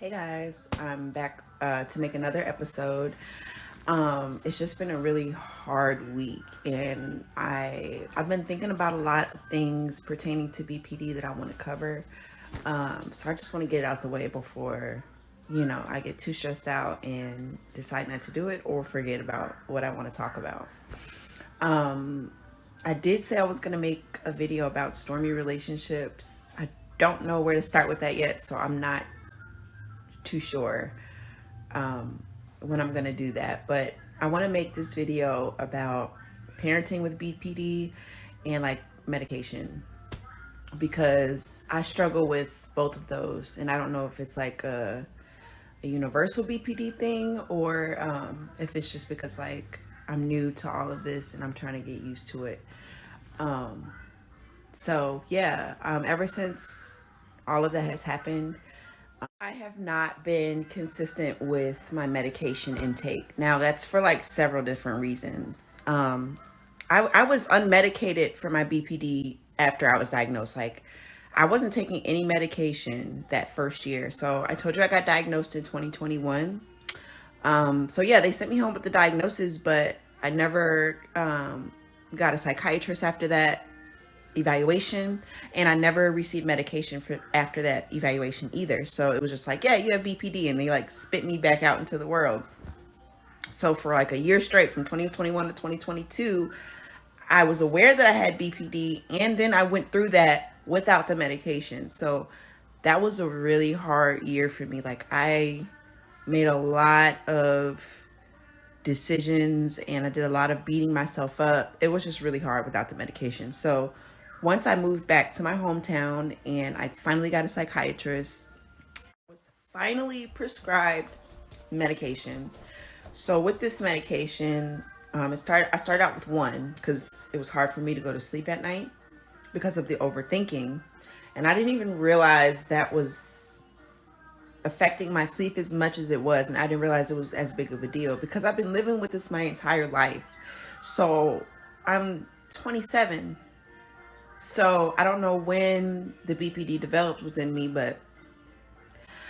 Hey guys, I'm back to make another episode. It's just been a really hard week, and I've been thinking about a lot of things pertaining to BPD that I want to cover. So I just want to get it out the way before, I get too stressed out and decide not to do it or forget about what I want to talk about. I did say I was gonna make a video about stormy relationships. I don't know where to start with that yet, so I'm not too sure when I'm gonna do that, but I want to make this video about parenting with BPD and like medication, because I struggle with both of those, and I don't know if it's like a universal BPD thing or if it's just because like I'm new to all of this and I'm trying to get used to it. Ever since all of that has happened, I have not been consistent with my medication intake. Now, that's for like several different reasons. I was unmedicated for my BPD after I was diagnosed. Like, I wasn't taking any medication that first year. So I told you I got diagnosed in 2021. They sent me home with the diagnosis, but I never got a psychiatrist after that evaluation, and I never received medication for after that evaluation either. So it was just like, yeah, you have BPD, and they like spit me back out into the world. So for like a year straight, from 2021 to 2022, I was aware that I had BPD, and then I went through that without the medication. So that was a really hard year for me. Like, I made a lot of decisions and I did a lot of beating myself up. It was just really hard without the medication. So once I moved back to my hometown and I finally got a psychiatrist, I was finally prescribed medication. So with this medication, I started out with one because it was hard for me to go to sleep at night because of the overthinking. And I didn't even realize that was affecting my sleep as much as it was. And I didn't realize it was as big of a deal because I've been living with this my entire life. So I'm 27. So I don't know when the BPD developed within me, but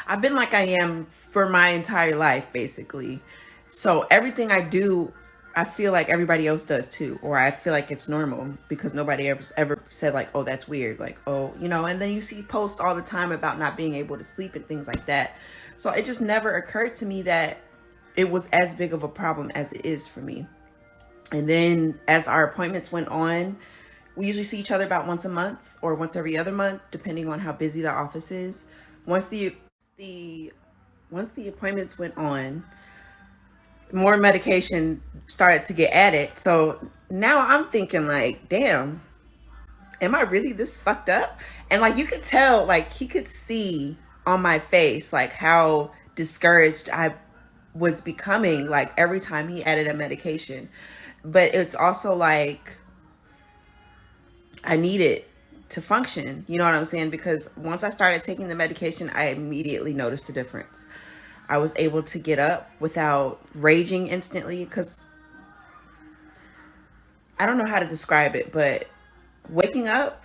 I've been like I am for my entire life, basically. So everything I do, I feel like everybody else does too, or I feel like it's normal because nobody ever said like, oh, that's weird. Like, oh, and then you see posts all the time about not being able to sleep and things like that. So it just never occurred to me that it was as big of a problem as it is for me. And then as our appointments went on, we usually see each other about once a month or once every other month, depending on how busy the office is. Once the appointments went on, more medication started to get added. So now I'm thinking like, damn, am I really this fucked up? And like, you could tell, like he could see on my face, like how discouraged I was becoming, like every time he added a medication. But it's also like, I need it to function. You know what I'm saying? Because once I started taking the medication, I immediately noticed a difference. I was able to get up without raging instantly, because I don't know how to describe it, but waking up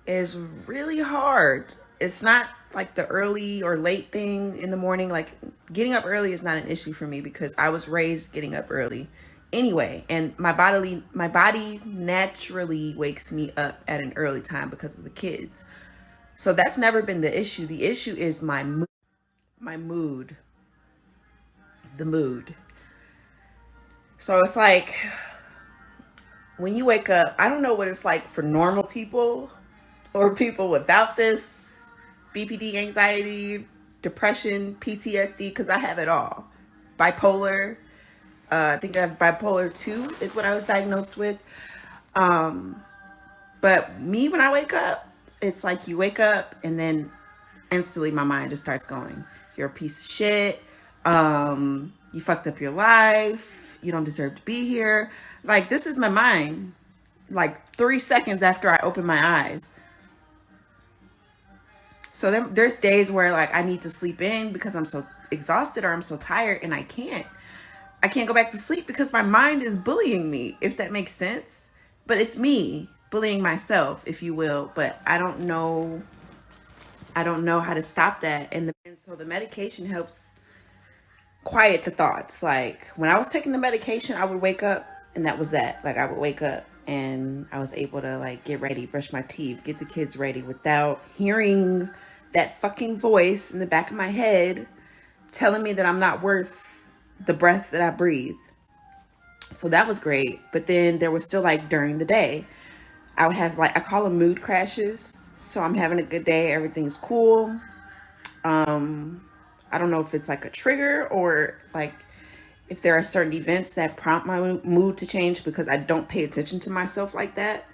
is really hard. It's not like the early or late thing in the morning. Like, getting up early is not an issue for me because I was raised getting up early anyway, and my body naturally wakes me up at an early time because of the kids. So that's never been the issue. The issue is my mood. The mood. So it's like, when you wake up, I don't know what it's like for normal people or people without this BPD, anxiety, depression, PTSD, because I have it all. Bipolar. I think I have bipolar 2 is what I was diagnosed with. But me, when I wake up, it's like you wake up and then instantly my mind just starts going, you're a piece of shit. You fucked up your life. You don't deserve to be here. Like, this is my mind, like 3 seconds after I open my eyes. So there's days where like I need to sleep in because I'm so exhausted or I'm so tired, and I can't go back to sleep because my mind is bullying me, if that makes sense. But it's me bullying myself, if you will. But I don't know I don't know how to stop that. And so the medication helps quiet the thoughts. Like when I was taking the medication, I would wake up and that was that. Like I would wake up and I was able to like get ready, brush my teeth, get the kids ready without hearing that fucking voice in the back of my head telling me that I'm not worth the breath that I breathe. So that was great. But then there was still like during the day, I would have like, I call them mood crashes. So I'm having a good day. Everything's cool. I don't know if it's like a trigger or like if there are certain events that prompt my mood to change because I don't pay attention to myself like that.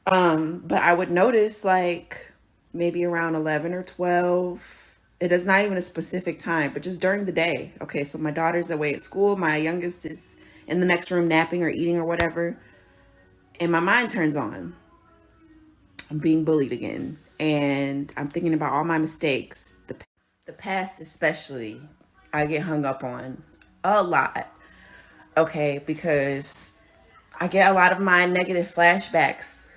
But I would notice like maybe around 11 or 12. It is not even a specific time, but just during the day. Okay, so my daughter's away at school. My youngest is in the next room napping or eating or whatever. And my mind turns on. I'm being bullied again. And I'm thinking about all my mistakes. The past especially, I get hung up on a lot. Okay, because I get a lot of my negative flashbacks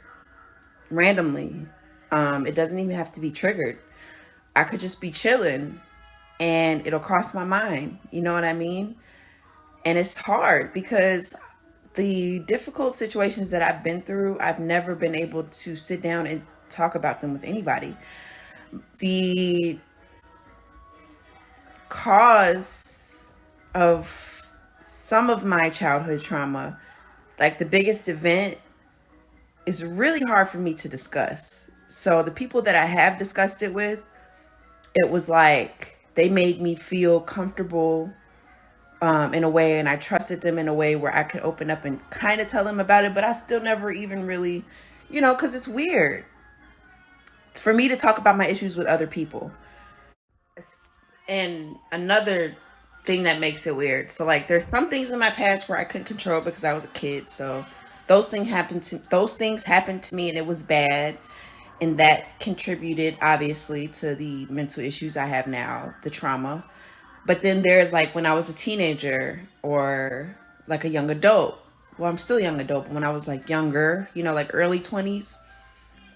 randomly. It doesn't even have to be triggered. I could just be chilling and it'll cross my mind. You know what I mean? And it's hard because the difficult situations that I've been through, I've never been able to sit down and talk about them with anybody. The cause of some of my childhood trauma, like the biggest event, is really hard for me to discuss. So the people that I have discussed it with, it was like they made me feel comfortable in a way, and I trusted them in a way where I could open up and kind of tell them about it, but I still never even really, because it's weird for me to talk about my issues with other people. And another thing that makes it weird, so like there's some things in my past where I couldn't control because I was a kid, so those things happened to me and it was bad, and that contributed obviously to the mental issues I have now, the trauma. But then there's like when I was a teenager or like a young adult. Well, I'm still a young adult, but when I was like younger, like early 20s,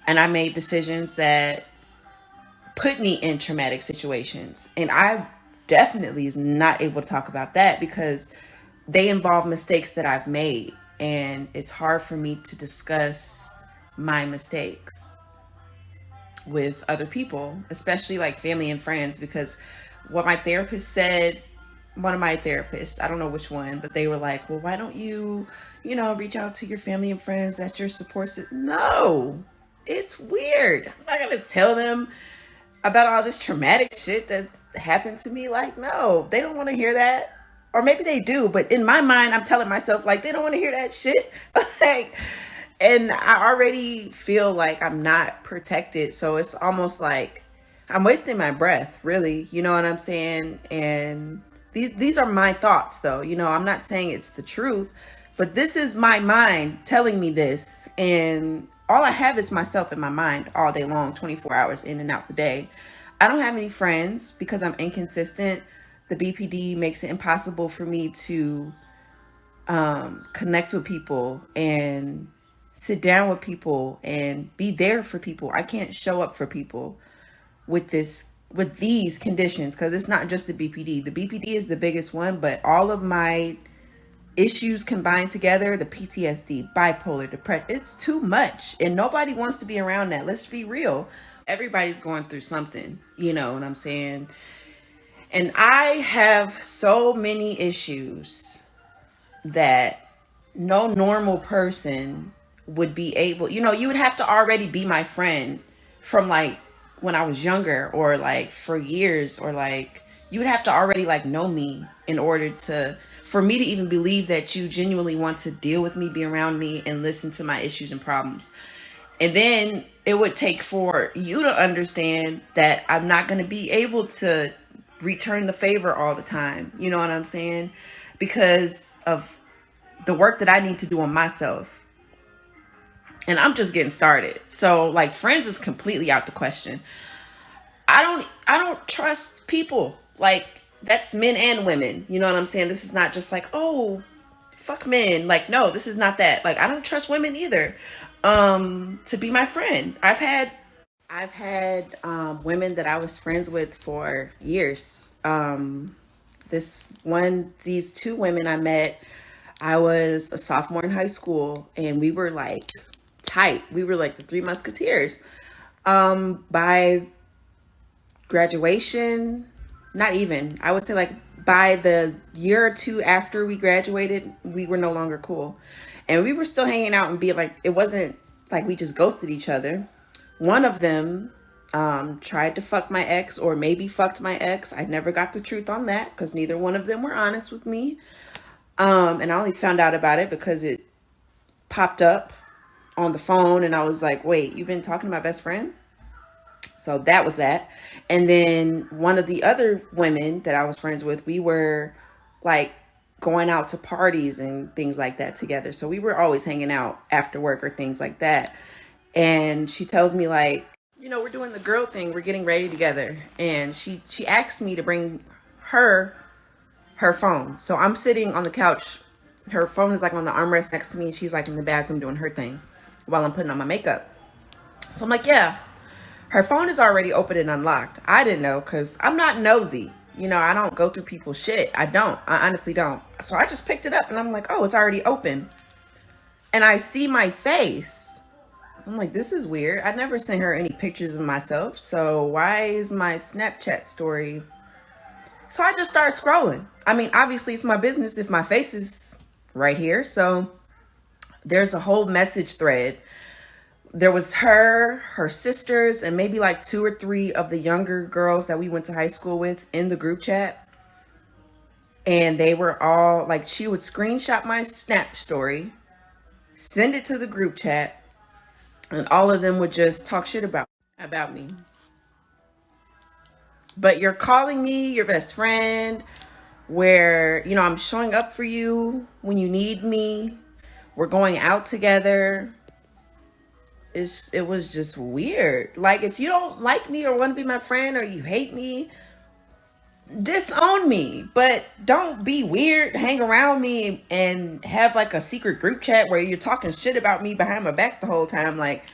and I made decisions that put me in traumatic situations. And I definitely is not able to talk about that because they involve mistakes that I've made. And it's hard for me to discuss my mistakes with other people, especially like family and friends, because what my therapist said, one of my therapists, I don't know which one, but they were like, well, why don't you, reach out to your family and friends, that's your support system. No, it's weird. I'm not going to tell them about all this traumatic shit that's happened to me. Like, no, they don't want to hear that. Or maybe they do, but in my mind, I'm telling myself, like, they don't want to hear that shit. Like, and I already feel like I'm not protected. So it's almost like I'm wasting my breath, really. You know what I'm saying? And these are my thoughts, though. I'm not saying it's the truth, but this is my mind telling me this. And all I have is myself in my mind all day long, 24 hours in and out the day. I don't have any friends because I'm inconsistent. The BPD makes it impossible for me to connect with people and sit down with people and be there for people. I can't show up for people with these conditions because it's not just the BPD. The BPD is the biggest one, but all of my issues combined together, the PTSD, bipolar, depression, it's too much. And nobody wants to be around that. Let's be real. Everybody's going through something, you know what I'm saying? And I have so many issues that no normal person would be able, you would have to already be my friend from like when I was younger or like for years, or like you would have to already like know me in order for me to even believe that you genuinely want to deal with me, be around me, and listen to my issues and problems. And then it would take for you to understand that I'm not going to be able to return the favor all the time. You know what I'm saying? Because of the work that I need to do on myself. And I'm just getting started. So like friends is completely out the question. I don't trust people. Like that's men and women. You know what I'm saying? This is not just like, oh, fuck men. Like, no, this is not that. Like, I don't trust women either to be my friend. I've had I've had women that I was friends with for years. These two women I met, I was a sophomore in high school, and we were like tight. We were like the Three Musketeers. By graduation, not even, I would say like by the year or two after we graduated, we were no longer cool. And we were still hanging out and being like, it wasn't like we just ghosted each other. One of them tried to fuck my ex, or maybe fucked my ex. I never got the truth on that because neither one of them were honest with me. And I only found out about it because it popped up on the phone, and I was like, wait, you've been talking to my best friend? So that was that. And then one of the other women that I was friends with, we were like going out to parties and things like that together. So we were always hanging out after work or things like that. And she tells me like, we're doing the girl thing. We're getting ready together. And she asked me to bring her phone. So I'm sitting on the couch. Her phone is like on the armrest next to me, and she's like in the bathroom doing her thing while I'm putting on my makeup. So I'm like, yeah. Her phone is already open and unlocked. I didn't know because I'm not nosy. I don't go through people's shit. I honestly don't. So I just picked it up and I'm like, oh, it's already open. And I see my face. I'm like, this is weird. I never sent her any pictures of myself. So why is my Snapchat story? So I just started scrolling. I mean, obviously it's my business if my face is right here. So there's a whole message thread. There was her sisters, and maybe like 2 or 3 of the younger girls that we went to high school with in the group chat. And they were all like, she would screenshot my Snap story, send it to the group chat, and all of them would just talk shit about me. But you're calling me your best friend, where, I'm showing up for you when you need me. We're going out together. It was just weird. Like, if you don't like me or want to be my friend, or you hate me, disown me. But don't be weird, hang around me, and have like a secret group chat where you're talking shit about me behind my back the whole time. Like,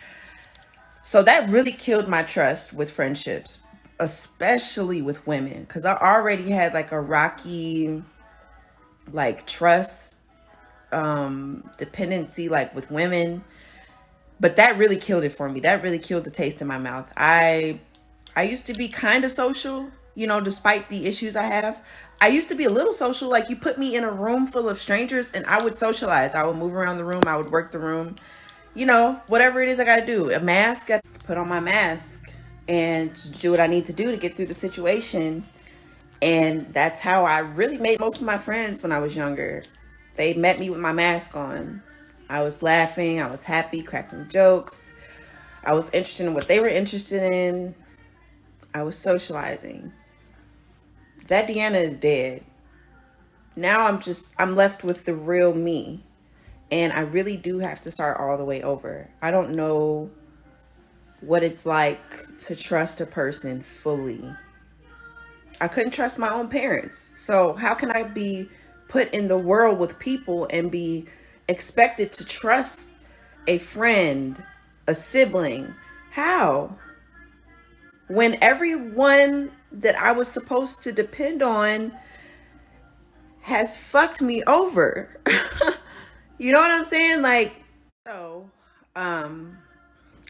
so that really killed my trust with friendships, especially with women, because I already had like a rocky like trust dependency like with women. But that really killed it for me. That really killed the taste in my mouth. I used to be kind of social, despite the issues I have. I used to be a little social. Like, you put me in a room full of strangers and I would socialize. I would move around the room. I would work the room. Whatever it is I got to do. A mask, I put on my mask and do what I need to do to get through the situation. And that's how I really made most of my friends when I was younger. They met me with my mask on. I was laughing, I was happy, cracking jokes. I was interested in what they were interested in. I was socializing. That Deanna is dead. Now I'm left with the real me. And I really do have to start all the way over. I don't know what it's like to trust a person fully. I couldn't trust my own parents. So how can I be put in the world with people and be expected to trust a friend, a sibling? How? When everyone that I was supposed to depend on has fucked me over. You know what I'm saying? Like, so, I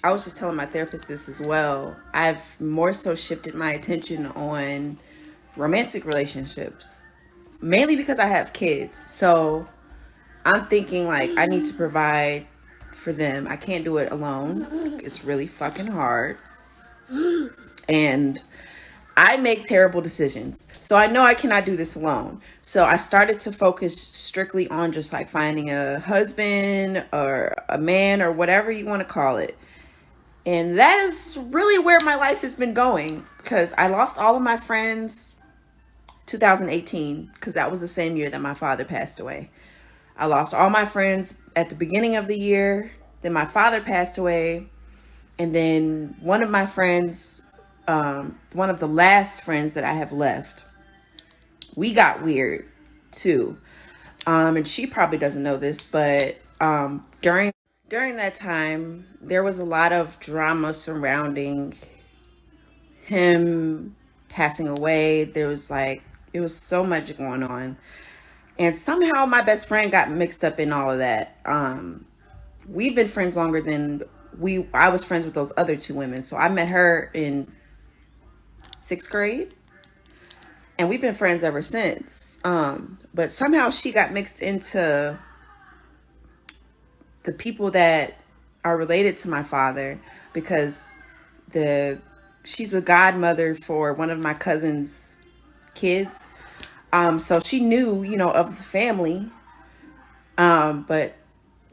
was just telling my therapist this as well. I've more so shifted my attention on romantic relationships, mainly because I have kids. So I'm thinking like I need to provide for them. I can't do it alone. It's really fucking hard. And I make terrible decisions. So I know I cannot do this alone. So I started to focus strictly on just like finding a husband or a man or whatever you want to call it. And that is really where my life has been going, because I lost all of my friends 2018, because that was the same year that my father passed away. I lost all my friends at the beginning of the year. Then my father passed away. And then one of my friends, one of the last friends that I have left, we got weird too. And she probably doesn't know this, but during during that time, there was a lot of drama surrounding him passing away. There was like, it was so much going on. And somehow my best friend got mixed up in all of that. We've been friends longer than I was friends with those other two women. So I met her in 6th grade, and we've been friends ever since. But somehow she got mixed into the people that are related to my father, because she's a godmother for one of my cousin's kids. So she knew, of the family. But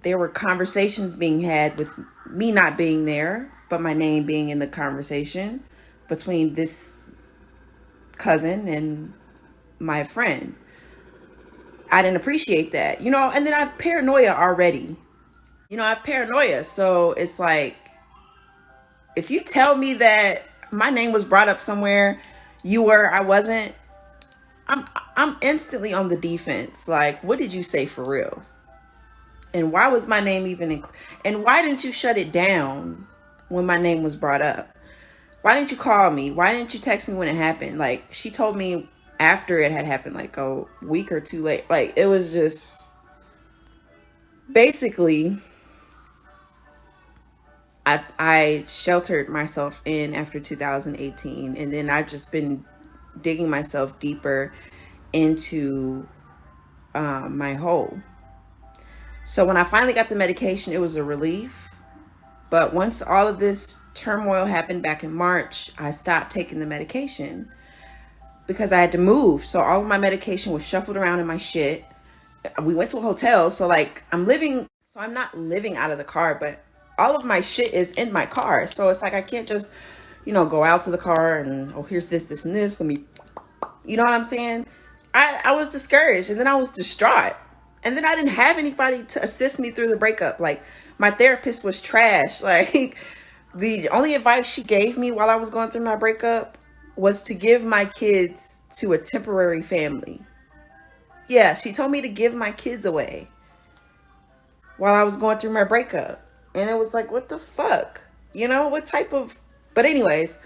there were conversations being had with me not being there, but my name being in the conversation between this cousin and my friend. I didn't appreciate that, and then I have paranoia already. I have paranoia. So it's like, if you tell me that my name was brought up somewhere, you were, I wasn't, I'm instantly on the defense. Like, what did you say for real? And why was my name even and why didn't you shut it down when my name was brought up? Why didn't you call me? Why didn't you text me when it happened? Like, she told me after it had happened, like a week or two late. Like, it was just basically, I sheltered myself in after 2018, and then I've just been digging myself deeper into my hole. So when I finally got the medication, it was a relief. But once all of this turmoil happened back in March, I stopped taking the medication because I had to move. So all of my medication was shuffled around in my shit. We went to a hotel. So like, I'm not living out of the car, but all of my shit is in my car. So it's like, I can't just, go out to the car and, oh, here's this, this, and this. Let me, you know what I'm saying? I was discouraged, and then I was distraught. And then I didn't have anybody to assist me through the breakup. Like, my therapist was trash. Like, the only advice she gave me while I was going through my breakup was to give my kids to a temporary family. Yeah, she told me to give my kids away while I was going through my breakup. And it was like, what the fuck? What type of... But anyways,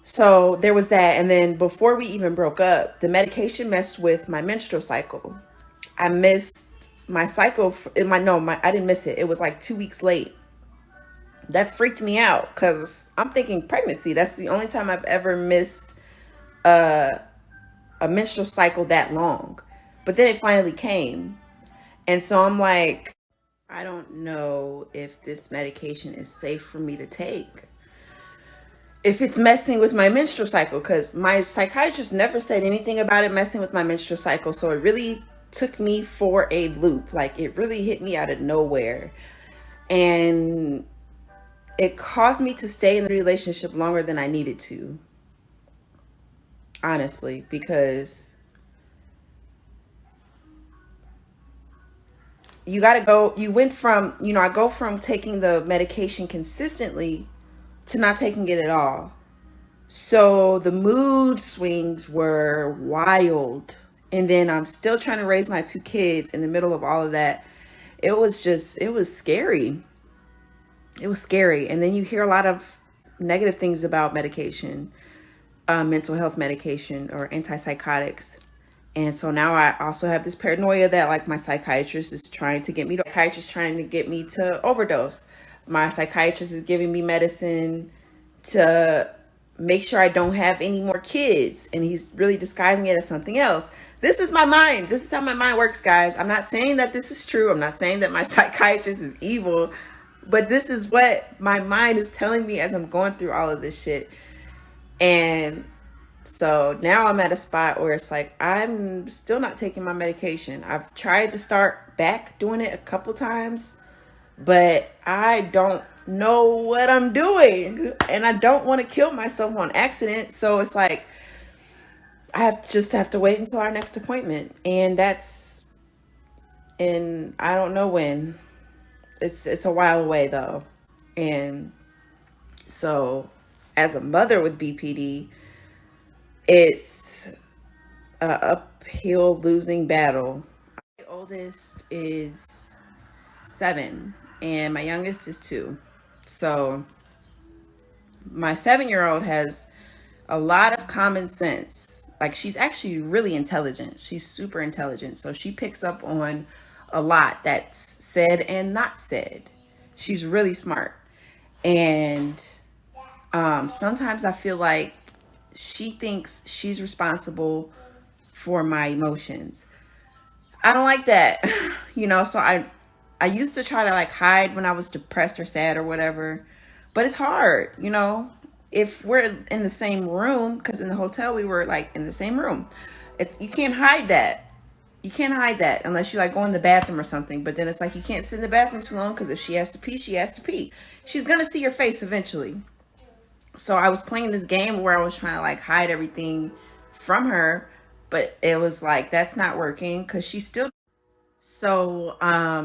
so there was that. And then before we even broke up, the medication messed with my menstrual cycle. I missed my cycle. I didn't miss it. It was like 2 weeks late. That freaked me out because I'm thinking pregnancy. That's the only time I've ever missed a menstrual cycle that long. But then it finally came. And so I'm like, I don't know if this medication is safe for me to take, if it's messing with my menstrual cycle, because my psychiatrist never said anything about it messing with my menstrual cycle. So it really took me for a loop. Like, it really hit me out of nowhere. And it caused me to stay in the relationship longer than I needed to. Honestly, because you went from, I go from taking the medication consistently to not taking it at all. So the mood swings were wild. And then I'm still trying to raise my 2 kids in the middle of all of that. It was scary. It was scary. And then you hear a lot of negative things about medication, mental health medication or antipsychotics. And so now I also have this paranoia that, like, my psychiatrist is trying to get me to overdose. My psychiatrist is giving me medicine to make sure I don't have any more kids. And he's really disguising it as something else. This is my mind. This is how my mind works, guys. I'm not saying that this is true. I'm not saying that my psychiatrist is evil. But this is what my mind is telling me as I'm going through all of this shit. And so now I'm at a spot where it's like, I'm still not taking my medication. I've tried to start back doing it a couple times, but I don't know what I'm doing. And I don't want to kill myself on accident. So it's like, I have to wait until our next appointment. And that's I don't know when. It's a while away though. And so as a mother with BPD, it's an uphill losing battle. My oldest is 7 and my youngest is 2. So my 7-year-old has a lot of common sense. Like, she's actually really intelligent. She's super intelligent. So she picks up on a lot that's said and not said. She's really smart. And sometimes I feel like she thinks she's responsible for my emotions. I don't like that. So I used to try to like hide when I was depressed or sad or whatever. But it's hard, if we're in the same room, because in the hotel we were like in the same room. You can't hide that. You can't hide that unless you like go in the bathroom or something. But then it's like you can't sit in the bathroom too long, because if she has to pee, she has to pee. She's gonna see your face eventually. So I was playing this game where I was trying to like hide everything from her, but it was like that's not working because she still. So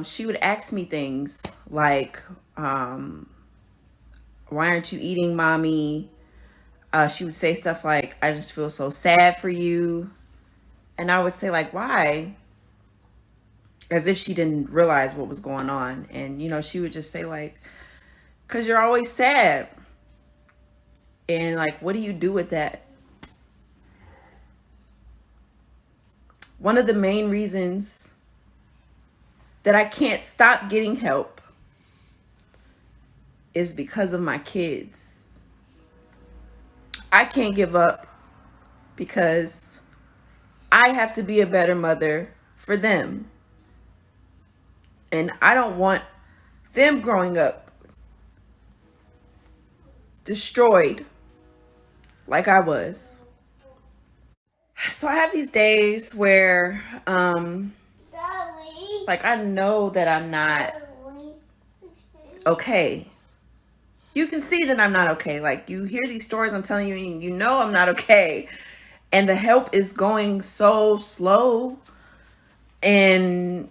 she would ask me things like, why aren't you eating, mommy? She would say stuff like, I just feel so sad for you. And I would say like, why? As if she didn't realize what was going on. And, she would just say like, because you're always sad. And like, what do you do with that? One of the main reasons that I can't stop getting help is because of my kids. I can't give up because I have to be a better mother for them. And I don't want them growing up destroyed like I was. So I have these days where like I know that I'm not okay. You can see that I'm not okay. Like, you hear these stories I'm telling you, and you know I'm not okay. And the help is going so slow. And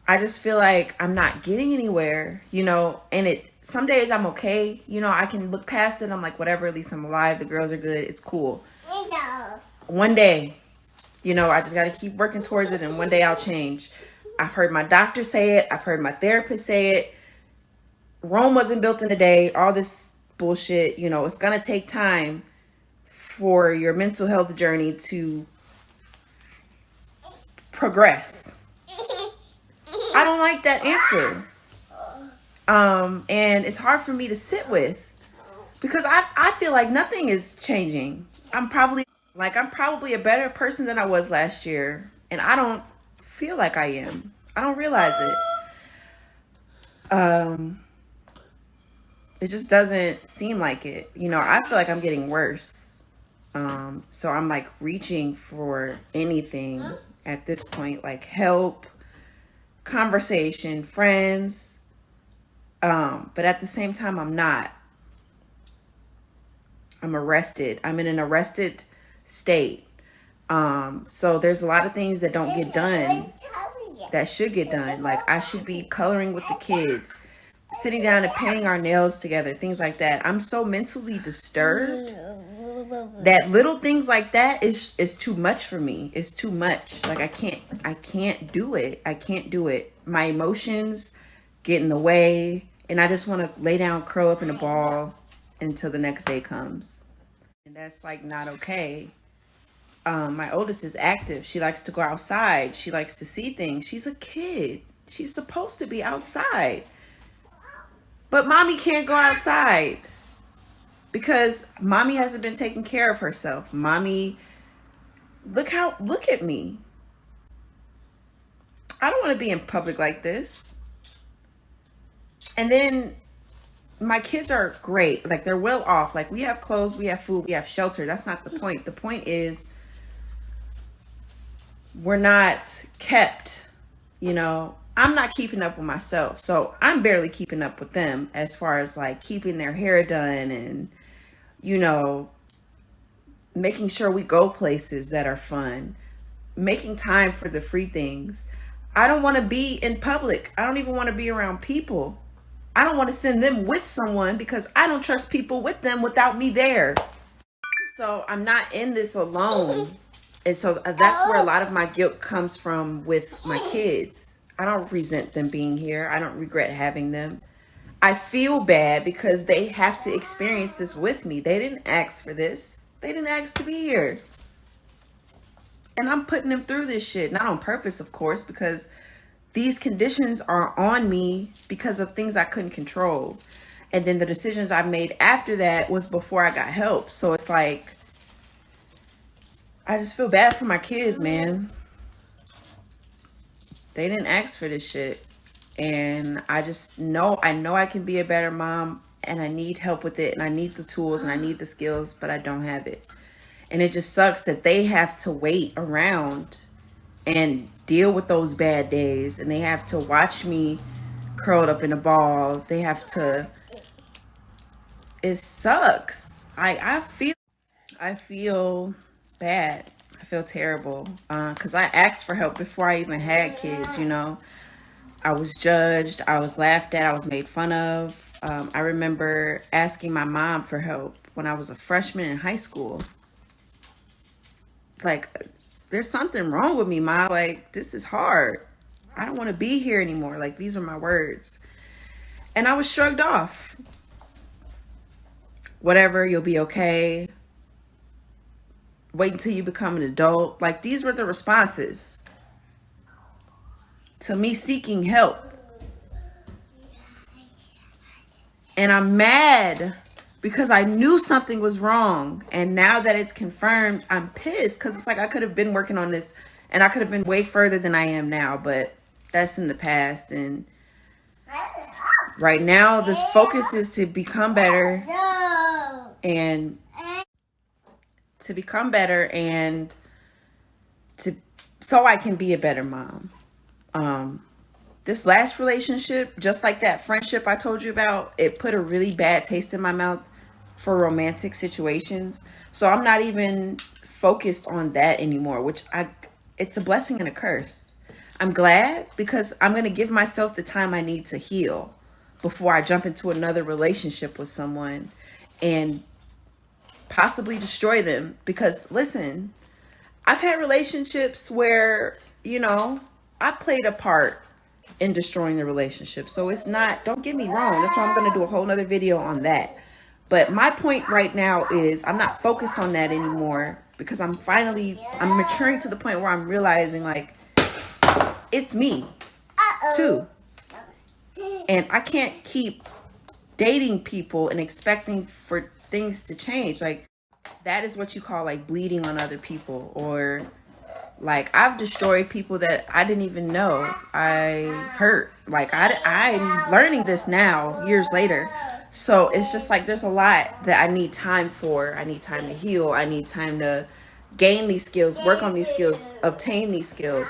I just feel like I'm not getting anywhere, and some days I'm okay. I can look past it. I'm like, whatever, at least I'm alive. The girls are good. It's cool. One day, I just got to keep working towards it. And one day I'll change. I've heard my doctor say it. I've heard my therapist say it. Rome wasn't built in a day. All this bullshit, it's going to take time for your mental health journey to progress. I don't like that answer. And it's hard for me to sit with because I feel like nothing is changing. I'm probably a better person than I was last year. And I don't feel like I am. I don't realize it. It just doesn't seem like it. I feel like I'm getting worse. So I'm like reaching for anything at this point, like help, conversation, friends. But at the same time, I'm not. I'm arrested. I'm in an arrested state. So there's a lot of things that don't get done that should get done. Like, I should be coloring with the kids, sitting down and painting our nails together, things like that. I'm so mentally disturbed that little things like that is too much for me. It's too much. Like, I can't do it. I can't do it. My emotions get in the way, and I just want to lay down, curl up in a ball until the next day comes. And that's like not okay. My oldest is active. She likes to go outside. She likes to see things. She's a kid. She's supposed to be outside. But mommy can't go outside because mommy hasn't been taking care of herself. Mommy, look at me. I don't want to be in public like this. And then my kids are great. Like, they're well off. Like, we have clothes, we have food, we have shelter. That's not the point. The point is we're not kept, I'm not keeping up with myself. So I'm barely keeping up with them as far as like keeping their hair done and, making sure we go places that are fun, making time for the free things. I don't want to be in public. I don't even want to be around people. I don't want to send them with someone because I don't trust people with them without me there. So I'm not in this alone. And so that's where a lot of my guilt comes from with my kids. I don't resent them being here. I don't regret having them. I feel bad because they have to experience this with me. They didn't ask for this. They didn't ask to be here. And I'm putting them through this shit. Not on purpose, of course, because these conditions are on me because of things I couldn't control. And then the decisions I made after that was before I got help. So it's like, I just feel bad for my kids, man. They didn't ask for this shit. And I just know, I can be a better mom, and I need help with it, and I need the tools and I need the skills, but I don't have it. And it just sucks that they have to wait around and deal with those bad days, and they have to watch me curled up in a ball. They have to, it sucks. I feel bad. I feel terrible because I asked for help before I even had kids, you know. I was judged, I was laughed at, I was made fun of. I remember asking my mom for help when I was a freshman in high school. Like, there's something wrong with me, Ma. Like, this is hard. I don't want to be here anymore. Like, these are my words. And I was shrugged off. Whatever, you'll be okay. Wait until you become an adult. Like, these were the responses to me seeking help. And I'm mad because I knew something was wrong. And now that it's confirmed, I'm pissed because it's like I could have been working on this and I could have been way further than I am now. But that's in the past. And right now, this focus is to become better and so I can be a better mom. This last relationship, just like that friendship I told you about, it put a really bad taste in my mouth for romantic situations. So I'm not even focused on that anymore, which it's a blessing and a curse. I'm glad because I'm going to give myself the time I need to heal before I jump into another relationship with someone and possibly destroy them. Because listen, I've had relationships where, you know, I played a part in destroying the relationship. So it's not, don't get me wrong. That's why I'm going to do a whole nother video on that. But my point right now is I'm not focused on that anymore because I'm maturing to the point where I'm realizing like, it's me too. And I can't keep dating people and expecting for things to change. Like, that is what you call like bleeding on other people, or like I've destroyed people that I didn't even know I hurt. Like I'm learning this now years later. So it's just like there's a lot that I need time for. I need time to heal. I need time to gain these skills, work on these skills, obtain these skills.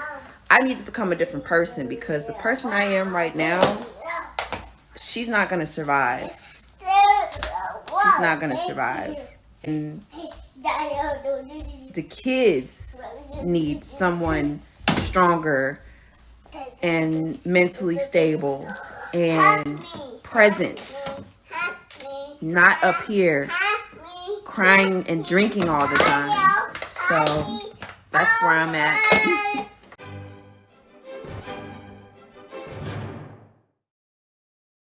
I need to become a different person because the person I am right now, she's not going to survive. She's not going to survive. And the kids need someone stronger and mentally stable and present, not up here crying and drinking all the time. So that's where I'm at.